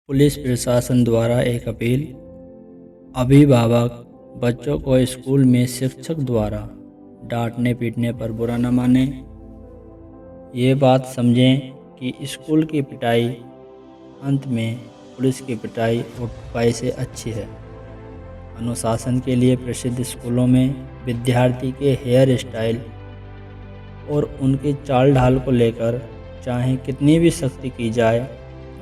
Police प्रशासन द्वारा एक अपील। अभिभावक बच्चों को स्कूल में शिक्षक द्वारा डांटने पीटने पर बुरा न माने। ये बात समझें कि स्कूल की पिटाई अंत में पुलिस की पिटाई और ठुकाई से अच्छी है। अनुशासन के लिए प्रसिद्ध स्कूलों में विद्यार्थी के हेयर स्टाइल और उनकी चाल ढाल को लेकर चाहे कितनी भी सख्ती की जाए,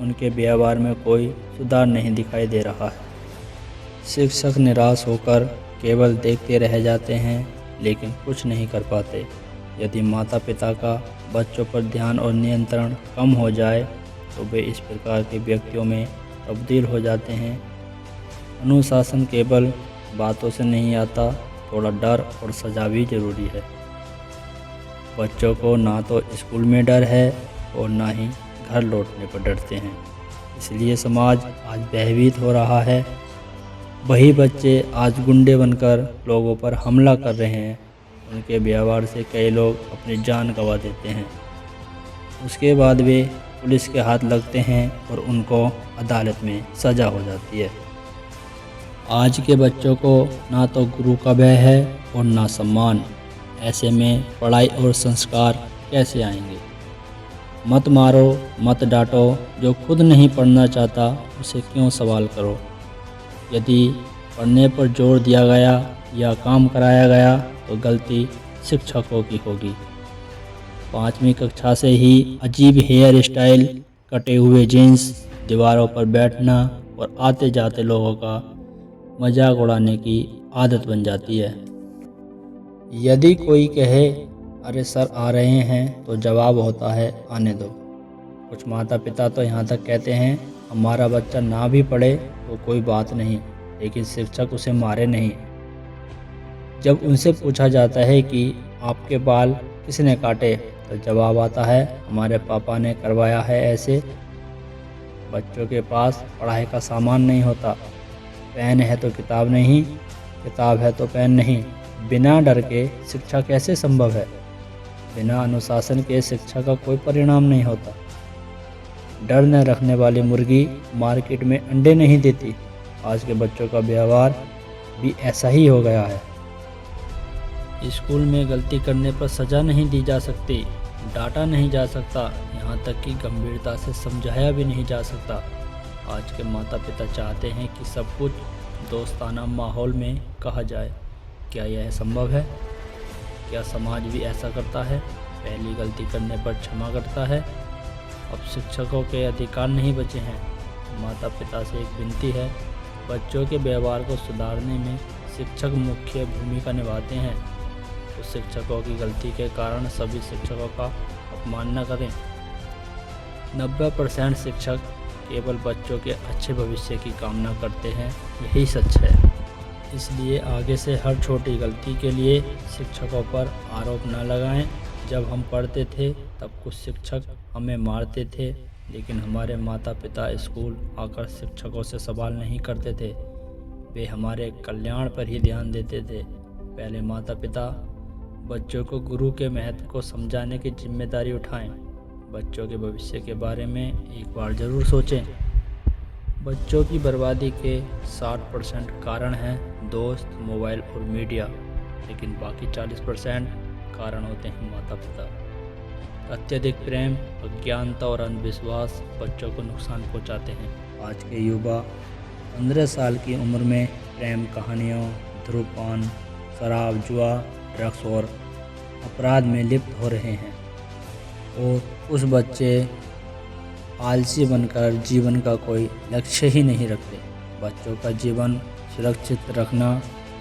उनके व्यवहार में कोई सुधार नहीं दिखाई दे रहा है। शिक्षक निराश होकर केवल देखते रह जाते हैं, लेकिन कुछ नहीं कर पाते। यदि माता पिता का बच्चों पर ध्यान और नियंत्रण कम हो जाए तो वे इस प्रकार के व्यक्तियों में तब्दील हो जाते हैं। अनुशासन केवल बातों से नहीं आता, थोड़ा डर और सजा भी जरूरी है। बच्चों को ना तो स्कूल में डर है और ना ही घर लौटने पर डरते हैं, इसलिए समाज आज भयभीत हो रहा है। वही बच्चे आज गुंडे बनकर लोगों पर हमला कर रहे हैं। उनके व्यवहार से कई लोग अपनी जान गंवा देते हैं। उसके बाद वे पुलिस के हाथ लगते हैं और उनको अदालत में सज़ा हो जाती है। आज के बच्चों को ना तो गुरु का भय है और ना सम्मान। ऐसे में पढ़ाई और संस्कार कैसे आएंगे? मत मारो, मत डांटो। जो खुद नहीं पढ़ना चाहता उसे क्यों सवाल करो। यदि पढ़ने पर जोर दिया गया या काम कराया गया तो गलती शिक्षकों की होगी। 5वीं कक्षा से ही अजीब हेयर स्टाइल, कटे हुए जीन्स, दीवारों पर बैठना और आते जाते लोगों का मजाक उड़ाने की आदत बन जाती है। यदि कोई कहे अरे सर आ रहे हैं तो जवाब होता है आने दो। कुछ माता पिता तो यहाँ तक कहते हैं हमारा बच्चा ना भी पढ़े तो कोई बात नहीं, लेकिन शिक्षक उसे मारे नहीं। जब उनसे पूछा जाता है कि आपके बाल किसने काटे तो जवाब आता है हमारे पापा ने करवाया है ऐसे। बच्चों के पास पढ़ाई का सामान नहीं होता। पेन है तो किताब नहीं, किताब है तो पेन नहीं। बिना डर के शिक्षा कैसे संभव है? बिना अनुशासन के शिक्षा का कोई परिणाम नहीं होता। डर न रखने वाली मुर्गी मार्केट में अंडे नहीं देती। आज के बच्चों का व्यवहार भी ऐसा ही हो गया है। स्कूल में गलती करने पर सज़ा नहीं दी जा सकती, डांटा नहीं जा सकता, यहाँ तक कि गंभीरता से समझाया भी नहीं जा सकता। आज के माता पिता चाहते हैं कि सब कुछ दोस्ताना माहौल में कहा जाए। क्या यह संभव है? क्या समाज भी ऐसा करता है? पहली गलती करने पर क्षमा करता है? अब शिक्षकों के अधिकार नहीं बचे हैं। माता पिता से एक विनती है, बच्चों के व्यवहार को सुधारने में शिक्षक मुख्य भूमिका निभाते हैं, तो शिक्षकों की गलती के कारण सभी शिक्षकों का अपमान न करें। 90% शिक्षक केवल बच्चों के अच्छे भविष्य की कामना करते हैं, यही सच है। इसलिए आगे से हर छोटी गलती के लिए शिक्षकों पर आरोप न लगाएं। जब हम पढ़ते थे तब कुछ शिक्षक हमें मारते थे, लेकिन हमारे माता पिता स्कूल आकर शिक्षकों से सवाल नहीं करते थे। वे हमारे कल्याण पर ही ध्यान देते थे। पहले माता पिता बच्चों को गुरु के महत्व को समझाने की जिम्मेदारी उठाएं। बच्चों के भविष्य के बारे में एक बार ज़रूर सोचें। बच्चों की बर्बादी के 60% कारण हैं दोस्त, मोबाइल और मीडिया, लेकिन बाकी 40% कारण होते हैं माता पिता। अत्यधिक प्रेम, अज्ञानता और अंधविश्वास बच्चों को नुकसान पहुंचाते हैं। आज के युवा 15 साल की उम्र में प्रेम कहानियों, धूम्रपान, शराब, जुआ, ड्रग्स और अपराध में लिप्त हो रहे हैं, और कुछ बच्चे आलसी बनकर जीवन का कोई लक्ष्य ही नहीं रखते। बच्चों का जीवन सुरक्षित रखना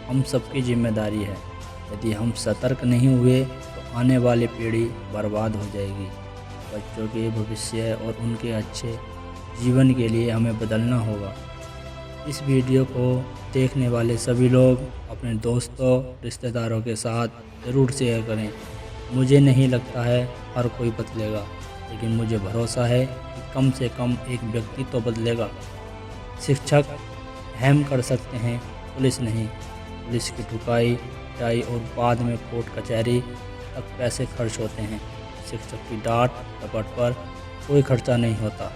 हम सबकी जिम्मेदारी है। यदि हम सतर्क नहीं हुए तो आने वाली पीढ़ी बर्बाद हो जाएगी। बच्चों के भविष्य और उनके अच्छे जीवन के लिए हमें बदलना होगा। इस वीडियो को देखने वाले सभी लोग अपने दोस्तों, रिश्तेदारों के साथ ज़रूर शेयर करें। मुझे नहीं लगता है हर कोई बदलेगा, लेकिन मुझे भरोसा है कि कम से कम एक व्यक्ति तो बदलेगा। शिक्षक अहम कर सकते हैं, पुलिस नहीं। पुलिस की ठुकाई, पिटाई और बाद में कोर्ट कचहरी तक पैसे खर्च होते हैं। शिक्षक की डांट डपट पर कोई खर्चा नहीं होता।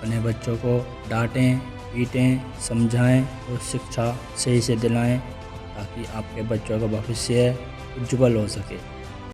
अपने बच्चों को डांटें, पीटें, समझाएं और शिक्षा सही से दिलाएं ताकि आपके बच्चों का भविष्य उज्जवल हो सके।